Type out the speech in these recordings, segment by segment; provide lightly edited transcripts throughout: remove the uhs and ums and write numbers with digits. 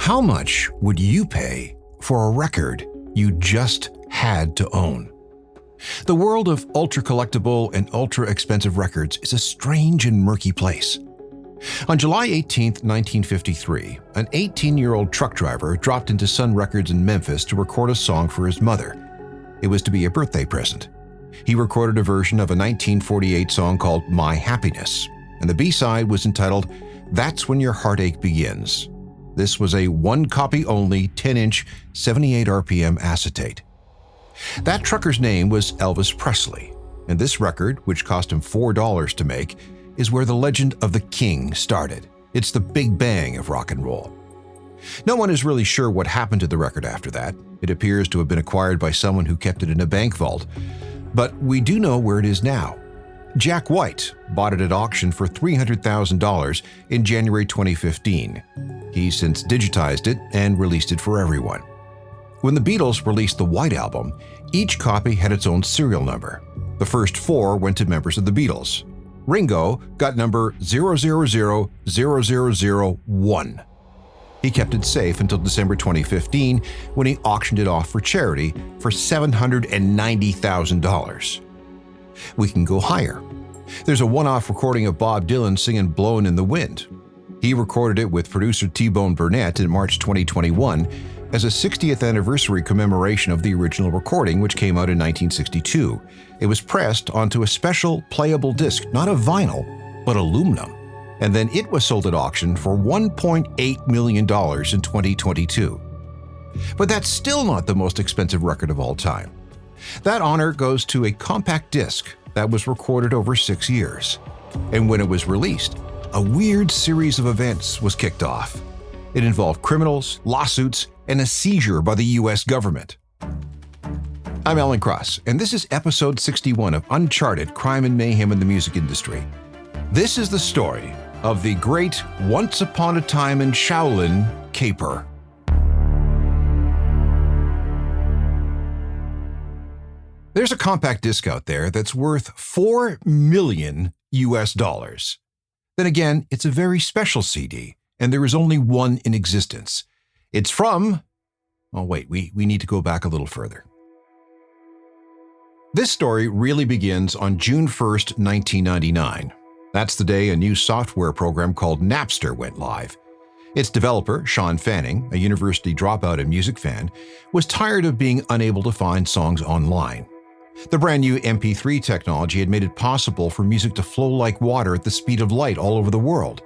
How much would you pay for a record you just had to own? The world of ultra-collectible and ultra-expensive records is a strange and murky place. On July 18, 1953, an 18-year-old truck driver dropped into Sun Records in Memphis to record a song for his mother. It was to be a birthday present. He recorded a version of a 1948 song called My Happiness, and the B-side was entitled That's When Your Heartache Begins. This was a one-copy-only 10-inch 78 RPM acetate. That trucker's name was Elvis Presley, and this record, which cost him $4 to make, is where the legend of the King started. It's the Big Bang of rock and roll. No one is really sure what happened to the record after that. It appears to have been acquired by someone who kept it in a bank vault. But we do know where it is now. Jack White bought it at auction for $300,000 in January 2015. He's since digitized it and released it for everyone. When the Beatles released the White Album, each copy had its own serial number. The first 4 went to members of the Beatles. Ringo got number 0000001. He kept it safe until December 2015 when he auctioned it off for charity for $790,000. We can go higher. There's a one-off recording of Bob Dylan singing Blowin' in the Wind. He recorded it with producer T-Bone Burnett in March 2021 as a 60th anniversary commemoration of the original recording, which came out in 1962. It was pressed onto a special playable disc, not of vinyl, but aluminum. And then it was sold at auction for $1.8 million in 2022. But that's still not the most expensive record of all time. That honor goes to a compact disc that was recorded over 6 years. And when it was released, a weird series of events was kicked off. It involved criminals, lawsuits, and a seizure by the U.S. government. I'm Alan Cross, and this is episode 61 of Uncharted Crime and Mayhem in the Music Industry. This is the story of the great Once Upon a Time in Shaolin caper. There's a compact disc out there that's worth $4 million US. Then again, it's a very special CD, and there is only one in existence. It's from... Oh wait, we need to go back a little further. This story really begins on June 1st, 1999. That's the day a new software program called Napster went live. Its developer, Sean Fanning, a university dropout and music fan, was tired of being unable to find songs online. The brand new MP3 technology had made it possible for music to flow like water at the speed of light all over the world.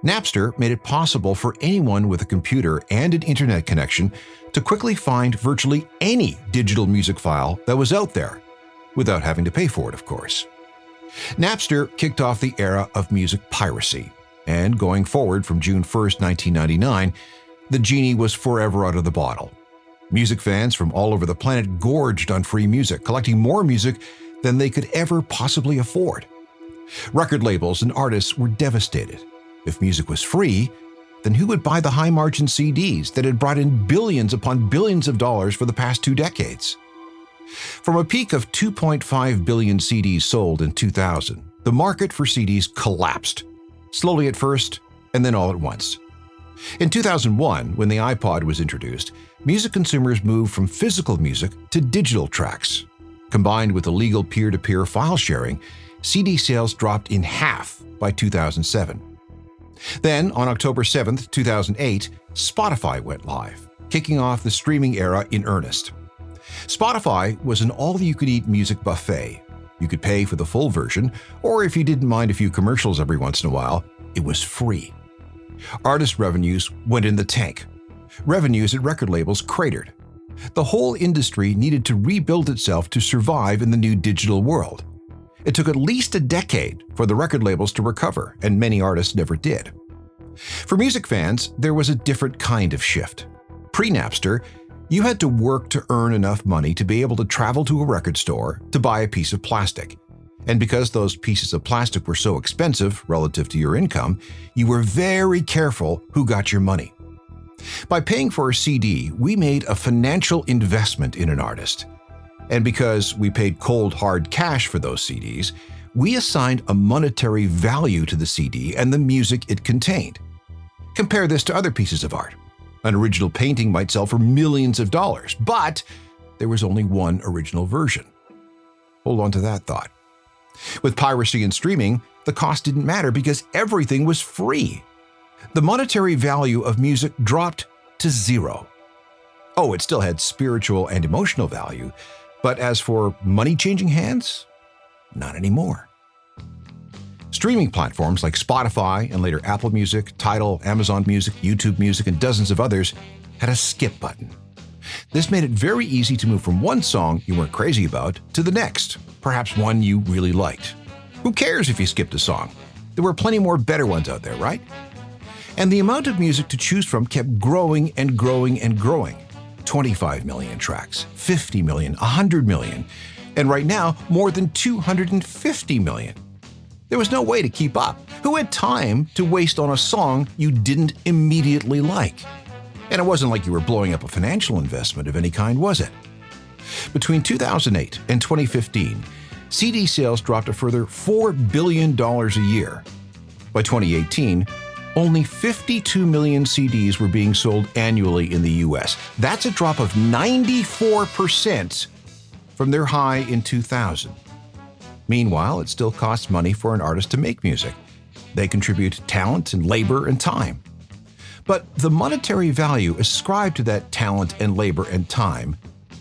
Napster made it possible for anyone with a computer and an internet connection to quickly find virtually any digital music file that was out there, without having to pay for it, of course. Napster kicked off the era of music piracy, and going forward from June 1st, 1999, the genie was forever out of the bottle. Music fans from all over the planet gorged on free music, collecting more music than they could ever possibly afford. Record labels and artists were devastated. If music was free, then who would buy the high-margin CDs that had brought in billions upon billions of dollars for the past 2 decades? From a peak of 2.5 billion CDs sold in 2000, the market for CDs collapsed, slowly at first and then all at once. In 2001, when the iPod was introduced, music consumers moved from physical music to digital tracks. Combined with illegal peer-to-peer file sharing, CD sales dropped in half by 2007. Then, on October 7, 2008, Spotify went live, kicking off the streaming era in earnest. Spotify was an all-you-could-eat music buffet. You could pay for the full version, or if you didn't mind a few commercials every once in a while, it was free. Artist revenues went in the tank. Revenues at record labels cratered. The whole industry needed to rebuild itself to survive in the new digital world. It took at least a decade for the record labels to recover, and many artists never did. For music fans, there was a different kind of shift. Pre-Napster, you had to work to earn enough money to be able to travel to a record store to buy a piece of plastic. And because those pieces of plastic were so expensive relative to your income, you were very careful who got your money. By paying for a CD, we made a financial investment in an artist. And because we paid cold, hard cash for those CDs, we assigned a monetary value to the CD and the music it contained. Compare this to other pieces of art. An original painting might sell for millions of dollars, but there was only one original version. Hold on to that thought. With piracy and streaming, the cost didn't matter because everything was free. The monetary value of music dropped to zero. Oh, it still had spiritual and emotional value, but as for money changing hands, not anymore. Streaming platforms like Spotify and later Apple Music, Tidal, Amazon Music, YouTube Music, and dozens of others had a skip button. This made it very easy to move from one song you weren't crazy about to the next, perhaps one you really liked. Who cares if you skipped a song? There were plenty more better ones out there, right? And the amount of music to choose from kept growing and growing and growing. 25 million tracks, 50 million, 100 million, and right now, more than 250 million. There was no way to keep up. Who had time to waste on a song you didn't immediately like? And it wasn't like you were blowing up a financial investment of any kind, was it? Between 2008 and 2015, CD sales dropped a further $4 billion a year. By 2018, only 52 million CDs were being sold annually in the US. That's a drop of 94% from their high in 2000. Meanwhile, it still costs money for an artist to make music. They contribute talent and labor and time. But the monetary value ascribed to that talent and labor and time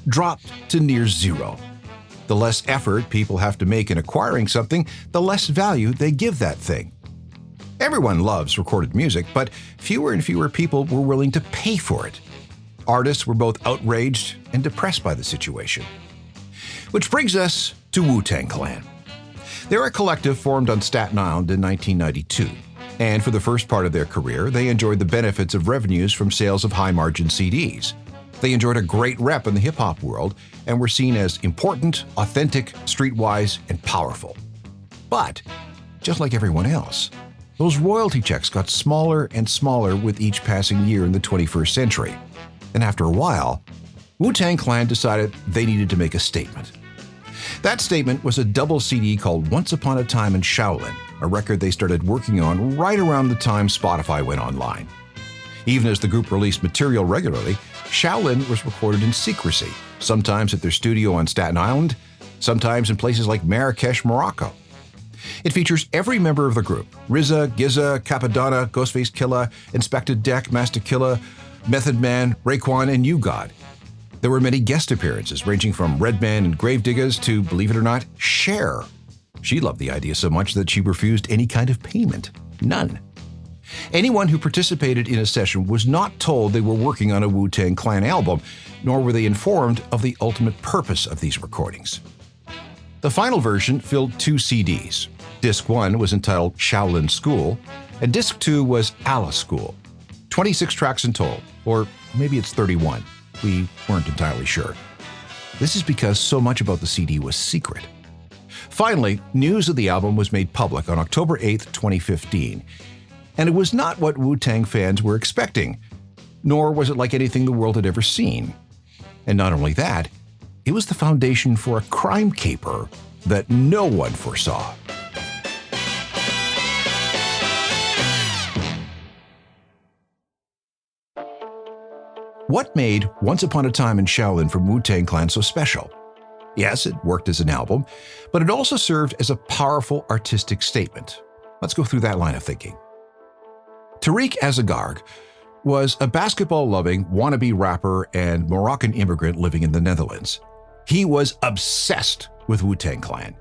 dropped to near zero. The less effort people have to make in acquiring something, the less value they give that thing. Everyone loves recorded music, but fewer and fewer people were willing to pay for it. Artists were both outraged and depressed by the situation. Which brings us to Wu-Tang Clan. They're a collective formed on Staten Island in 1992, and for the first part of their career, they enjoyed the benefits of revenues from sales of high-margin CDs. They enjoyed a great rep in the hip-hop world and were seen as important, authentic, streetwise, and powerful. But, just like everyone else, those royalty checks got smaller and smaller with each passing year in the 21st century. And after a while, Wu-Tang Clan decided they needed to make a statement. That statement was a double CD called Once Upon a Time in Shaolin, a record they started working on right around the time Spotify went online. Even as the group released material regularly, Shaolin was recorded in secrecy, sometimes at their studio on Staten Island, sometimes in places like Marrakech, Morocco. It features every member of the group: RZA, GZA, Capadonna, Ghostface Killah, Inspector Deck, Master Killa, Method Man, Raekwon, and You God. There were many guest appearances, ranging from Redman and Gravediggaz to, believe it or not, Cher. She loved the idea so much that she refused any kind of payment. None. Anyone who participated in a session was not told they were working on a Wu-Tang Clan album, nor were they informed of the ultimate purpose of these recordings. The final version filled 2 CDs. Disc 1 was entitled Shaolin School, and Disc 2 was Allah School. 26 tracks in total, or maybe it's 31. We weren't entirely sure. This is because so much about the CD was secret. Finally, news of the album was made public on October 8, 2015, and it was not what Wu-Tang fans were expecting, nor was it like anything the world had ever seen. And not only that, it was the foundation for a crime caper that no one foresaw. What made Once Upon a Time in Shaolin from Wu-Tang Clan so special? Yes, it worked as an album, but it also served as a powerful artistic statement. Let's go through that line of thinking. Tariq Azagarg was a basketball-loving wannabe rapper and Moroccan immigrant living in the Netherlands. He was obsessed with Wu-Tang Clan.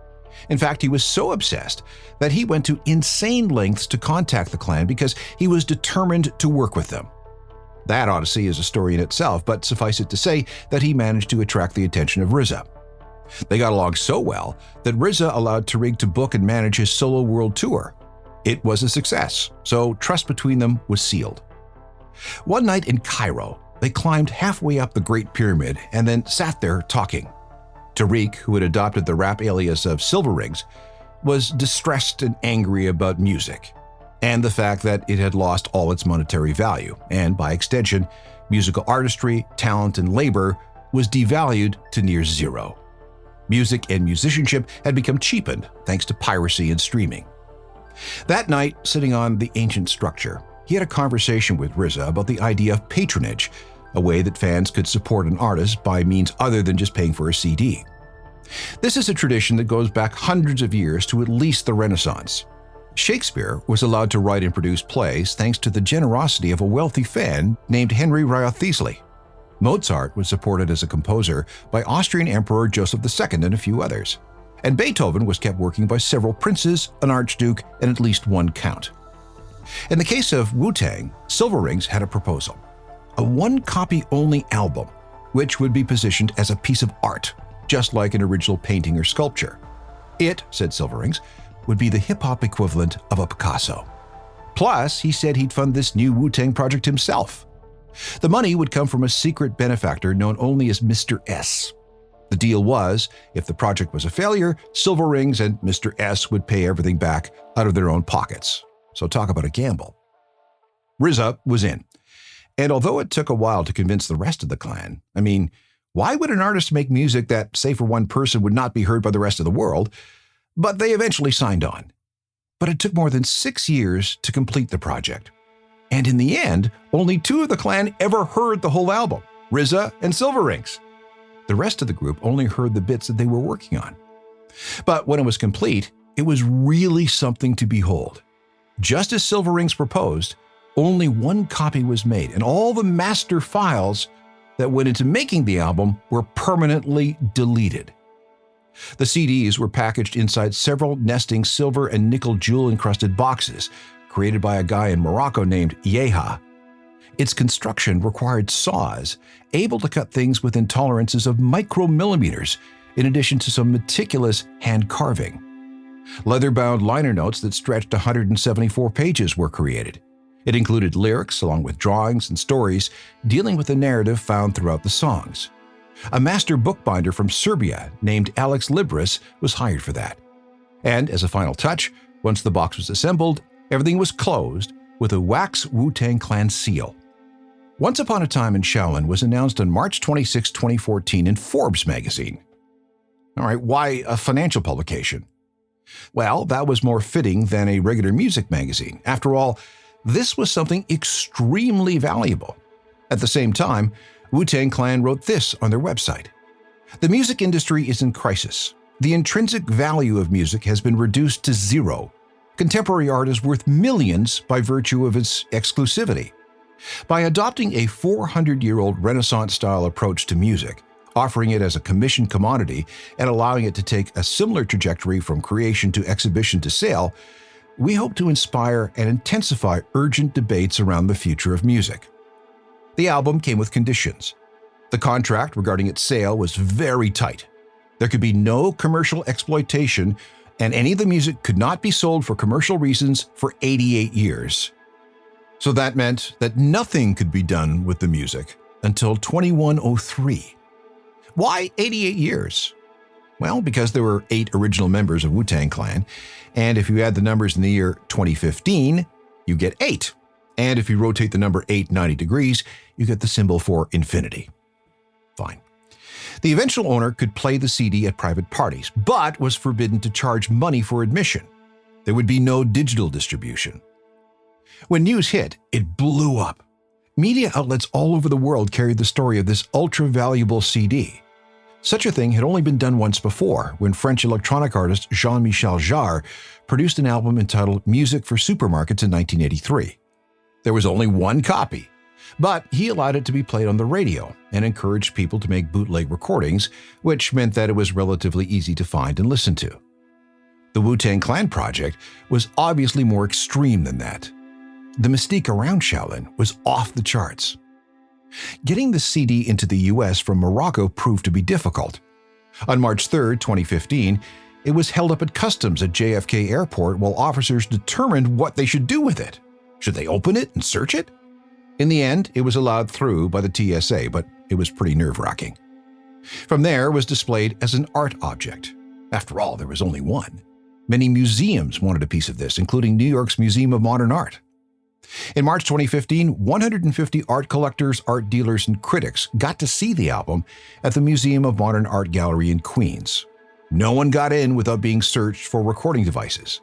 In fact, he was so obsessed that he went to insane lengths to contact the clan because he was determined to work with them. That odyssey is a story in itself, but suffice it to say that he managed to attract the attention of RZA. They got along so well that RZA allowed Tariq to book and manage his solo world tour. It was a success, so trust between them was sealed. One night in Cairo, they climbed halfway up the Great Pyramid and then sat there talking. Tariq, who had adopted the rap alias of Silver Rings, was distressed and angry about music, and the fact that it had lost all its monetary value, and by extension, musical artistry, talent, and labor was devalued to near zero. Music and musicianship had become cheapened thanks to piracy and streaming. That night, sitting on the ancient structure, he had a conversation with RZA about the idea of patronage, a way that fans could support an artist by means other than just paying for a CD. This is a tradition that goes back hundreds of years to at least the Renaissance. Shakespeare was allowed to write and produce plays thanks to the generosity of a wealthy fan named Henry Wriothesley. Mozart was supported as a composer by Austrian Emperor Joseph II and a few others. And Beethoven was kept working by several princes, an archduke, and at least one count. In the case of Wu-Tang, Silver Rings had a proposal: a one-copy-only album, which would be positioned as a piece of art, just like an original painting or sculpture. It, said Silver Rings, would be the hip-hop equivalent of a Picasso. Plus, he said he'd fund this new Wu-Tang project himself. The money would come from a secret benefactor known only as Mr. S. The deal was, if the project was a failure, Silver Rings and Mr. S would pay everything back out of their own pockets. So talk about a gamble. RZA was in. And although it took a while to convince the rest of the clan, I mean, why would an artist make music that, say for one person, would not be heard by the rest of the world? But they eventually signed on. But it took more than 6 years to complete the project. And in the end, only 2 of the clan ever heard the whole album, RZA and Silver Rings. The rest of the group only heard the bits that they were working on. But when it was complete, it was really something to behold. Just as Silver Rings proposed, only one copy was made, and all the master files that went into making the album were permanently deleted. The CDs were packaged inside several nesting silver and nickel jewel-encrusted boxes, created by a guy in Morocco named Yeha. Its construction required saws, able to cut things within tolerances of micromillimeters, in addition to some meticulous hand carving. Leather-bound liner notes that stretched 174 pages were created. It included lyrics along with drawings and stories dealing with the narrative found throughout the songs. A master bookbinder from Serbia named Alex Libris was hired for that. And as a final touch, once the box was assembled, everything was closed with a wax Wu-Tang Clan seal. Once Upon a Time in Shaolin was announced on March 26, 2014 in Forbes magazine. All right, why a financial publication? Well, that was more fitting than a regular music magazine. After all, this was something extremely valuable. At the same time, Wu-Tang Clan wrote this on their website: "The music industry is in crisis. The intrinsic value of music has been reduced to zero. Contemporary art is worth millions by virtue of its exclusivity. By adopting a 400-year-old Renaissance-style approach to music, offering it as a commissioned commodity and allowing it to take a similar trajectory from creation to exhibition to sale, we hope to inspire and intensify urgent debates around the future of music." The album came with conditions. The contract regarding its sale was very tight. There could be no commercial exploitation, and any of the music could not be sold for commercial reasons for 88 years. So that meant that nothing could be done with the music until 2103. Why 88 years? Well, because there were 8 original members of Wu-Tang Clan, and if you add the numbers in the year 2015, you get 8. And if you rotate the number 8 90 degrees, you get the symbol for infinity. Fine. The eventual owner could play the CD at private parties, but was forbidden to charge money for admission. There would be no digital distribution. When news hit, it blew up. Media outlets all over the world carried the story of this ultra-valuable CD. Such a thing had only been done once before, when French electronic artist Jean-Michel Jarre produced an album entitled Music for Supermarkets in 1983. There was only one copy, but he allowed it to be played on the radio and encouraged people to make bootleg recordings, which meant that it was relatively easy to find and listen to. The Wu-Tang Clan project was obviously more extreme than that. The mystique around Shaolin was off the charts. Getting the CD into the US from Morocco proved to be difficult. On March 3, 2015, it was held up at customs at JFK Airport while officers determined what they should do with it. Should they open it and search it? In the end, it was allowed through by the TSA, but it was pretty nerve-wracking. From there, it was displayed as an art object. After all, there was only one. Many museums wanted a piece of this, including New York's Museum of Modern Art. In March 2015, 150 art collectors, art dealers, and critics got to see the album at the Museum of Modern Art Gallery in Queens. No one got in without being searched for recording devices.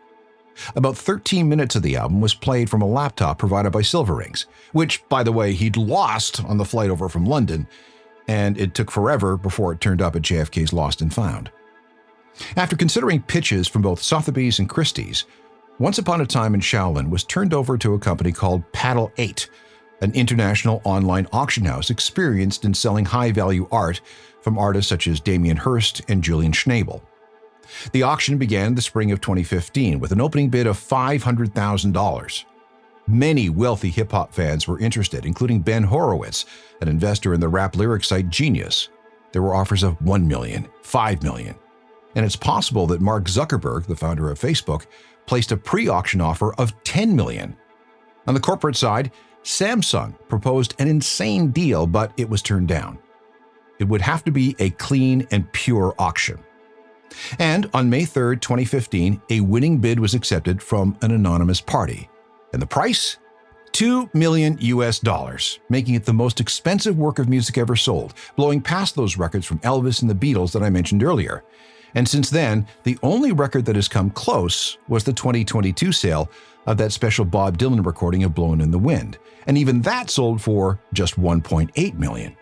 About 13 minutes of the album was played from a laptop provided by Silver Rings, which, by the way, he'd lost on the flight over from London, and it took forever before it turned up at JFK's Lost and Found. After considering pitches from both Sotheby's and Christie's, Once Upon a Time in Shaolin was turned over to a company called Paddle 8, an international online auction house experienced in selling high-value art from artists such as Damien Hirst and Julian Schnabel. The auction began in the spring of 2015 with an opening bid of $500,000. Many wealthy hip-hop fans were interested, including Ben Horowitz, an investor in the rap lyric site Genius. There were offers of $1 million, $5 million, and it's possible that Mark Zuckerberg, the founder of Facebook, placed a pre-auction offer of $10 million. On the corporate side, Samsung proposed an insane deal, but it was turned down. It would have to be a clean and pure auction. And on May 3, 2015, a winning bid was accepted from an anonymous party. And the price? $2 million, making it the most expensive work of music ever sold, blowing past those records from Elvis and the Beatles that I mentioned earlier. And since then, the only record that has come close was the 2022 sale of that special Bob Dylan recording of Blowin' in the Wind, and even that sold for just $1.8 million.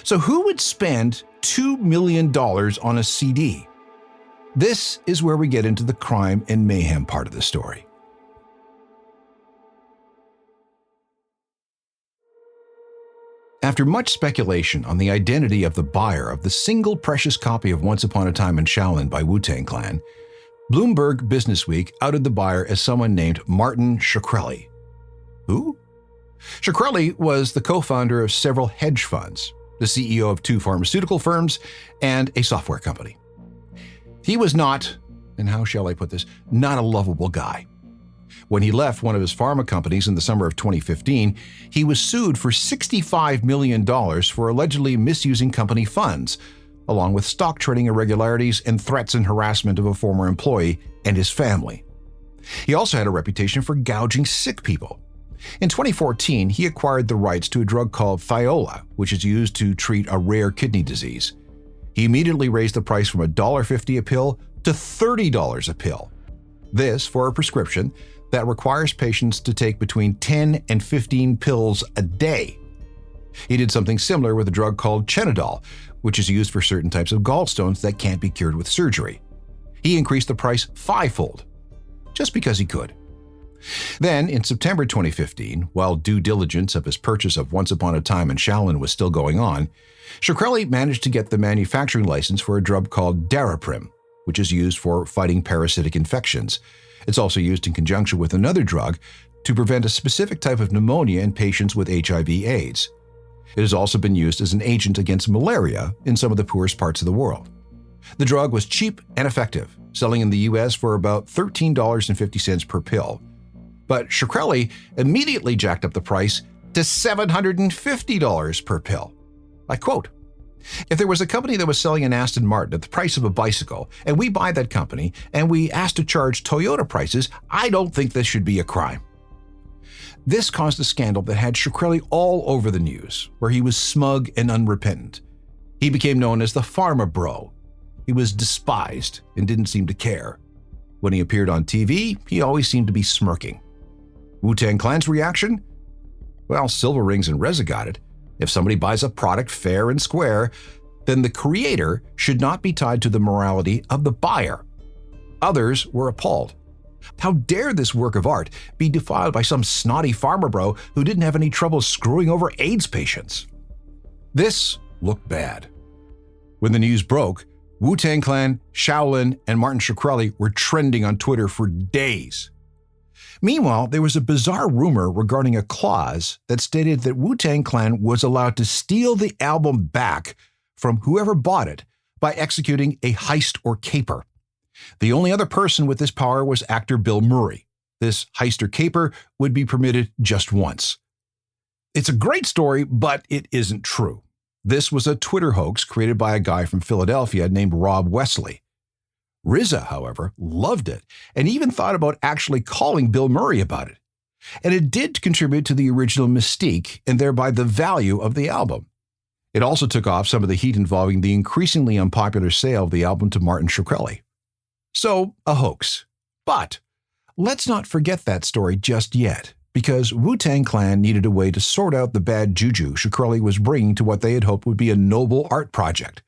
So who would spend $2 million on a CD? This is where we get into the crime and mayhem part of the story. After much speculation on the identity of the buyer of the single precious copy of Once Upon a Time in Shaolin by Wu-Tang Clan, Bloomberg Businessweek outed the buyer as someone named Martin Shkreli. Who? Shkreli was the co-founder of several hedge funds, the CEO of 2 pharmaceutical firms, and a software company. He was not, and how shall I put this, not a lovable guy. When he left one of his pharma companies in the summer of 2015, he was sued for $65 million for allegedly misusing company funds, along with stock trading irregularities and threats and harassment of a former employee and his family. He also had a reputation for gouging sick people. In 2014, he acquired the rights to a drug called Thiola, which is used to treat a rare kidney disease. He immediately raised the price from $1.50 a pill to $30 a pill. This for a prescription that requires patients to take between 10 and 15 pills a day. He did something similar with a drug called Chenodal, which is used for certain types of gallstones that can't be cured with surgery. He increased the price 5-fold, just because he could. Then, in September 2015, while due diligence of his purchase of Once Upon a Time in Shaolin was still going on, Shkreli managed to get the manufacturing license for a drug called Daraprim, which is used for fighting parasitic infections. It's also used in conjunction with another drug to prevent a specific type of pneumonia in patients with HIV/AIDS. It has also been used as an agent against malaria in some of the poorest parts of the world. The drug was cheap and effective, selling in the US for about $13.50 per pill. But Shkreli immediately jacked up the price to $750 per pill. I quote, "If there was a company that was selling an Aston Martin at the price of a bicycle, and we buy that company, and we ask to charge Toyota prices, I don't think this should be a crime." This caused a scandal that had Shkreli all over the news, where he was smug and unrepentant. He became known as the Pharma Bro. He was despised and didn't seem to care. When he appeared on TV, he always seemed to be smirking. Wu-Tang Clan's reaction? Well, Silver Rings and Reza got it. If somebody buys a product fair and square, then the creator should not be tied to the morality of the buyer. Others were appalled. How dare this work of art be defiled by some snotty Pharma Bro who didn't have any trouble screwing over AIDS patients? This looked bad. When the news broke, Wu-Tang Clan, Shaolin, and Martin Shkreli were trending on Twitter for days. Meanwhile, there was a bizarre rumor regarding a clause that stated that Wu-Tang Clan was allowed to steal the album back from whoever bought it by executing a heist or caper. The only other person with this power was actor Bill Murray. This heist or caper would be permitted just once. It's a great story, but it isn't true. This was a Twitter hoax created by a guy from Philadelphia named Rob Wesley. RZA, however, loved it and even thought about actually calling Bill Murray about it. And it did contribute to the original mystique and thereby the value of the album. It also took off some of the heat involving the increasingly unpopular sale of the album to Martin Shkreli. So, a hoax. But let's not forget that story just yet, because Wu-Tang Clan needed a way to sort out the bad juju Shkreli was bringing to what they had hoped would be a noble art project.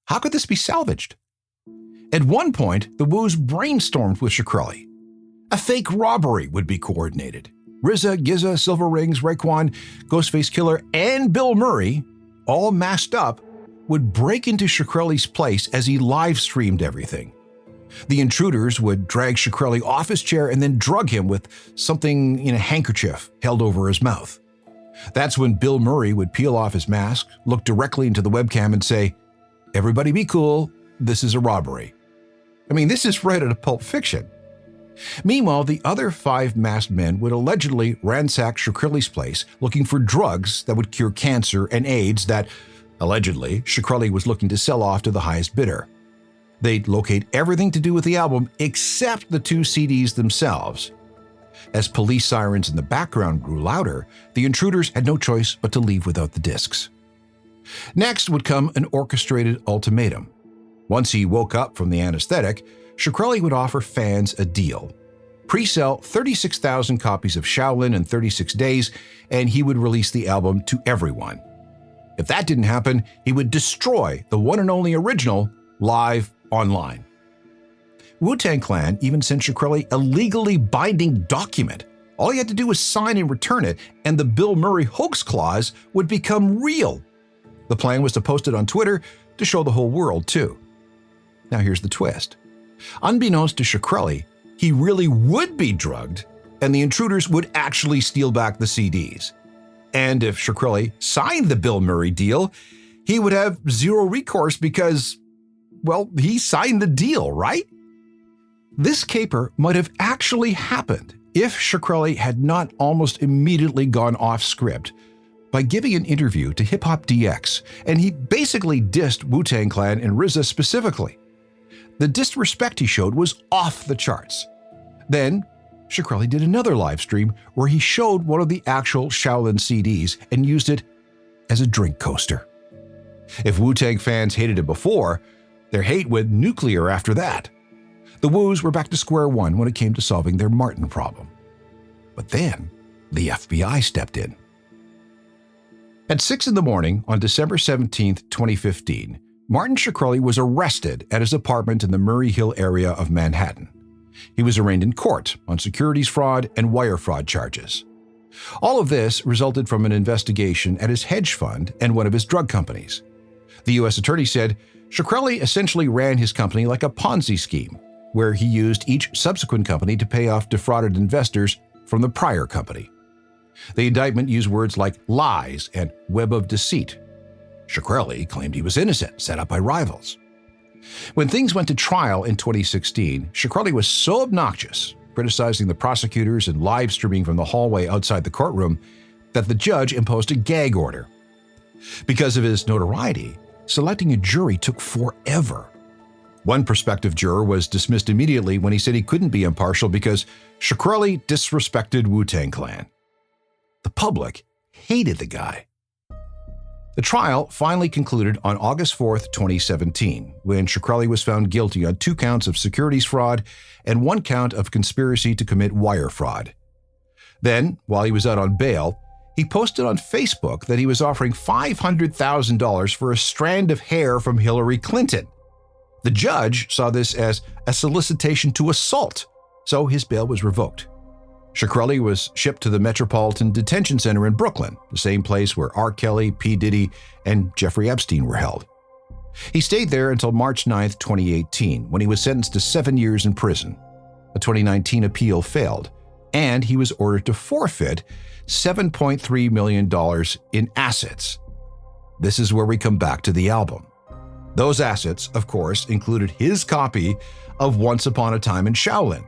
How could this be salvaged? At one point, the Wus brainstormed with Shkreli. A fake robbery would be coordinated. RZA, GZA, Silver Rings, Raekwon, Ghostface Killer, and Bill Murray, all masked up, would break into Shkreli's place as he live-streamed everything. The intruders would drag Shkreli off his chair and then drug him with something in a handkerchief held over his mouth. That's when Bill Murray would peel off his mask, look directly into the webcam and say, "Everybody be cool, this is a robbery." I mean, this is right out of Pulp Fiction. Meanwhile, the other 5 masked men would allegedly ransack Shkreli's place looking for drugs that would cure cancer and AIDS that, allegedly, Shkreli was looking to sell off to the highest bidder. They'd locate everything to do with the album except the 2 CDs themselves. As police sirens in the background grew louder, the intruders had no choice but to leave without the discs. Next would come an orchestrated ultimatum. Once he woke up from the anesthetic, Shkreli would offer fans a deal. Pre-sell 36,000 copies of Shaolin in 36 days, and he would release the album to everyone. If that didn't happen, he would destroy the one and only original live online. Wu-Tang Clan even sent Shkreli a legally binding document. All he had to do was sign and return it, and the Bill Murray hoax clause would become real. The plan was to post it on Twitter to show the whole world, too. Now here's the twist. Unbeknownst to Shkreli, he really would be drugged, and the intruders would actually steal back the CDs. And if Shkreli signed the Bill Murray deal, he would have zero recourse because, well, he signed the deal, right? This caper might have actually happened if Shkreli had not almost immediately gone off script by giving an interview to Hip Hop DX, and he basically dissed Wu-Tang Clan and RZA specifically. The disrespect he showed was off the charts. Then, Shkreli did another live stream where he showed one of the actual Shaolin CDs and used it as a drink coaster. If Wu-Tang fans hated it before, their hate went nuclear after that. The Wus were back to square one when it came to solving their Martin problem. But then, the FBI stepped in. At 6 in the morning on December 17, 2015, Martin Shkreli was arrested at his apartment in the Murray Hill area of Manhattan. He was arraigned in court on securities fraud and wire fraud charges. All of this resulted from an investigation at his hedge fund and one of his drug companies. The U.S. attorney said Shkreli essentially ran his company like a Ponzi scheme, where he used each subsequent company to pay off defrauded investors from the prior company. The indictment used words like lies and web of deceit. Shkreli claimed he was innocent, set up by rivals. When things went to trial in 2016, Shkreli was so obnoxious, criticizing the prosecutors and live streaming from the hallway outside the courtroom, that the judge imposed a gag order. Because of his notoriety, selecting a jury took forever. One prospective juror was dismissed immediately when he said he couldn't be impartial because Shkreli disrespected Wu-Tang Clan. The public hated the guy. The trial finally concluded on August 4, 2017, when Shkreli was found guilty on 2 counts of securities fraud and 1 count of conspiracy to commit wire fraud. Then, while he was out on bail, he posted on Facebook that he was offering $500,000 for a strand of hair from Hillary Clinton. The judge saw this as a solicitation to assault, so his bail was revoked. Shkreli was shipped to the Metropolitan Detention Center in Brooklyn, the same place where R. Kelly, P. Diddy, and Jeffrey Epstein were held. He stayed there until March 9, 2018, when he was sentenced to 7 years in prison. A 2019 appeal failed, and he was ordered to forfeit $7.3 million in assets. This is where we come back to the album. Those assets, of course, included his copy of Once Upon a Time in Shaolin.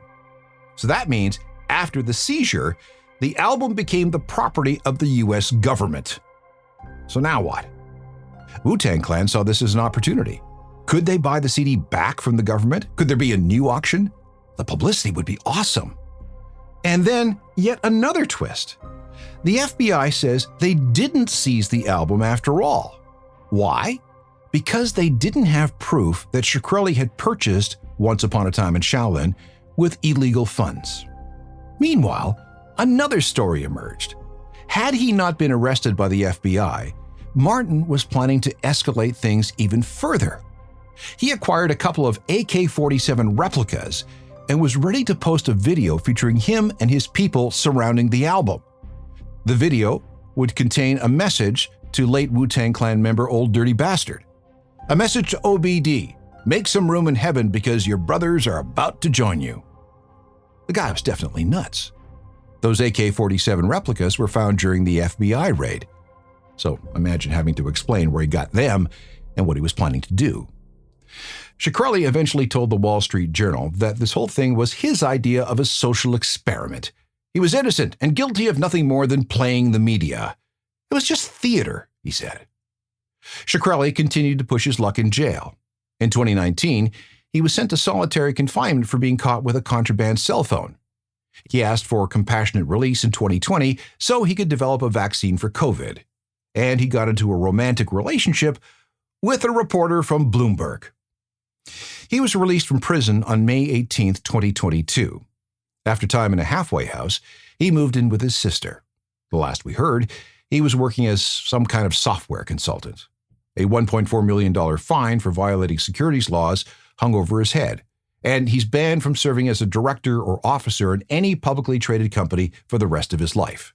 So that means after the seizure, the album became the property of the U.S. government. So now what? Wu-Tang Clan saw this as an opportunity. Could they buy the CD back from the government? Could there be a new auction? The publicity would be awesome. And then yet another twist. The FBI says they didn't seize the album after all. Why? Because they didn't have proof that Shkreli had purchased Once Upon a Time in Shaolin with illegal funds. Meanwhile, another story emerged. Had he not been arrested by the FBI, Martin was planning to escalate things even further. He acquired a couple of AK-47 replicas and was ready to post a video featuring him and his people surrounding the album. The video would contain a message to late Wu-Tang Clan member Old Dirty Bastard. A message to OBD, make some room in heaven because your brothers are about to join you. The guy was definitely nuts. Those AK-47 replicas were found during the FBI raid. So imagine having to explain where he got them and what he was planning to do. Shkreli eventually told the Wall Street Journal that this whole thing was his idea of a social experiment. He was innocent and guilty of nothing more than playing the media. It was just theater, he said. Shkreli continued to push his luck in jail. In 2019, he was sent to solitary confinement for being caught with a contraband cell phone. He asked for compassionate release in 2020 so he could develop a vaccine for COVID. And he got into a romantic relationship with a reporter from Bloomberg. He was released from prison on May 18, 2022. After time in a halfway house, he moved in with his sister. The last we heard, he was working as some kind of software consultant. A $1.4 million fine for violating securities laws hung over his head, and he's banned from serving as a director or officer in any publicly traded company for the rest of his life.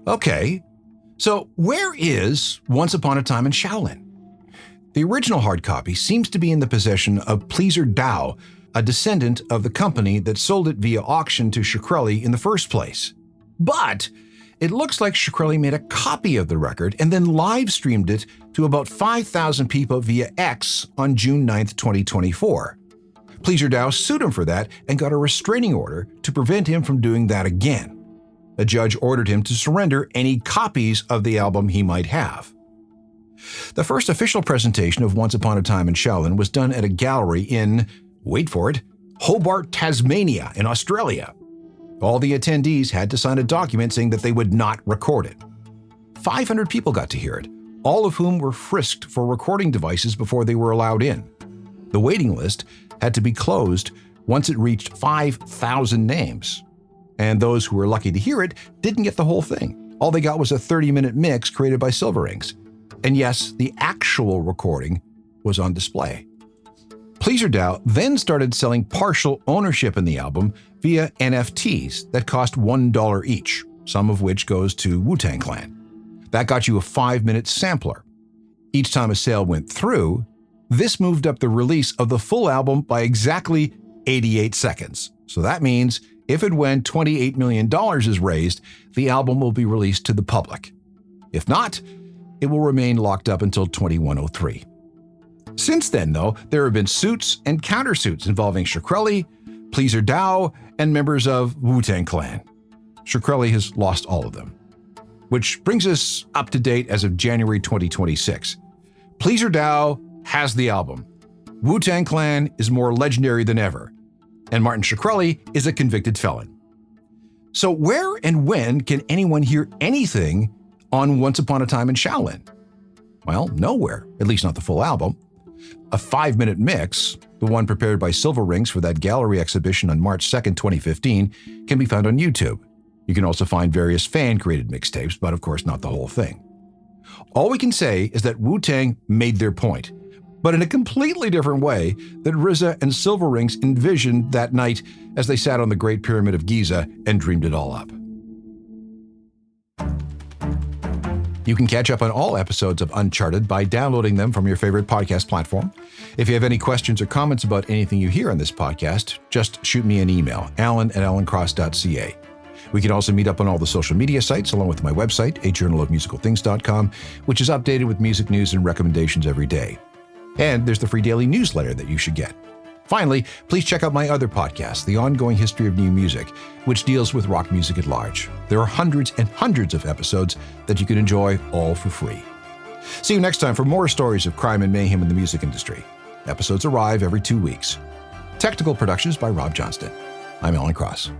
Okay, so where is Once Upon a Time in Shaolin? The original hard copy seems to be in the possession of Pleaser Dao, a descendant of the company that sold it via auction to Shkreli in the first place. But it looks like Shkreli made a copy of the record and then live-streamed it to about 5,000 people via X on June 9, 2024. Pleaser Dao sued him for that and got a restraining order to prevent him from doing that again. A judge ordered him to surrender any copies of the album he might have. The first official presentation of Once Upon a Time in Shaolin was done at a gallery in, wait for it, Hobart, Tasmania in Australia. All the attendees had to sign a document saying that they would not record it. 500 people got to hear it, all of whom were frisked for recording devices before they were allowed in. The waiting list had to be closed once it reached 5,000 names. And those who were lucky to hear it didn't get the whole thing. All they got was a 30-minute mix created by Silverings. And yes, the actual recording was on display. Pleaser Dao then started selling partial ownership in the album via NFTs that cost $1 each, some of which goes to Wu-Tang Clan. That got you a 5-minute sampler. Each time a sale went through, this moved up the release of the full album by exactly 88 seconds. So that means if and when $28 million is raised, the album will be released to the public. If not, it will remain locked up until 2103. Since then, though, there have been suits and countersuits involving Shkreli, Pleaser Dao, and members of Wu-Tang Clan. Shkreli has lost all of them. Which brings us up to date as of January 2026. Pleaser Dao has the album. Wu-Tang Clan is more legendary than ever. And Martin Shkreli is a convicted felon. So where and when can anyone hear anything on Once Upon a Time in Shaolin? Well, nowhere, at least not the full album. A 5-minute mix, the one prepared by Silverings for that gallery exhibition on March 2nd, 2015, can be found on YouTube. You can also find various fan-created mixtapes, but of course not the whole thing. All we can say is that Wu-Tang made their point, but in a completely different way that RZA and Silverings envisioned that night as they sat on the Great Pyramid of Giza and dreamed it all up. You can catch up on all episodes of Uncharted by downloading them from your favorite podcast platform. If you have any questions or comments about anything you hear on this podcast, just shoot me an email, alan@alancross.ca. We can also meet up on all the social media sites, along with my website, ajournalofmusicalthings.com, which is updated with music news and recommendations every day. And there's the free daily newsletter that you should get. Finally, please check out my other podcast, The Ongoing History of New Music, which deals with rock music at large. There are hundreds and hundreds of episodes that you can enjoy all for free. See you next time for more stories of crime and mayhem in the music industry. Episodes arrive every 2 weeks. Technical productions by Rob Johnston. I'm Alan Cross.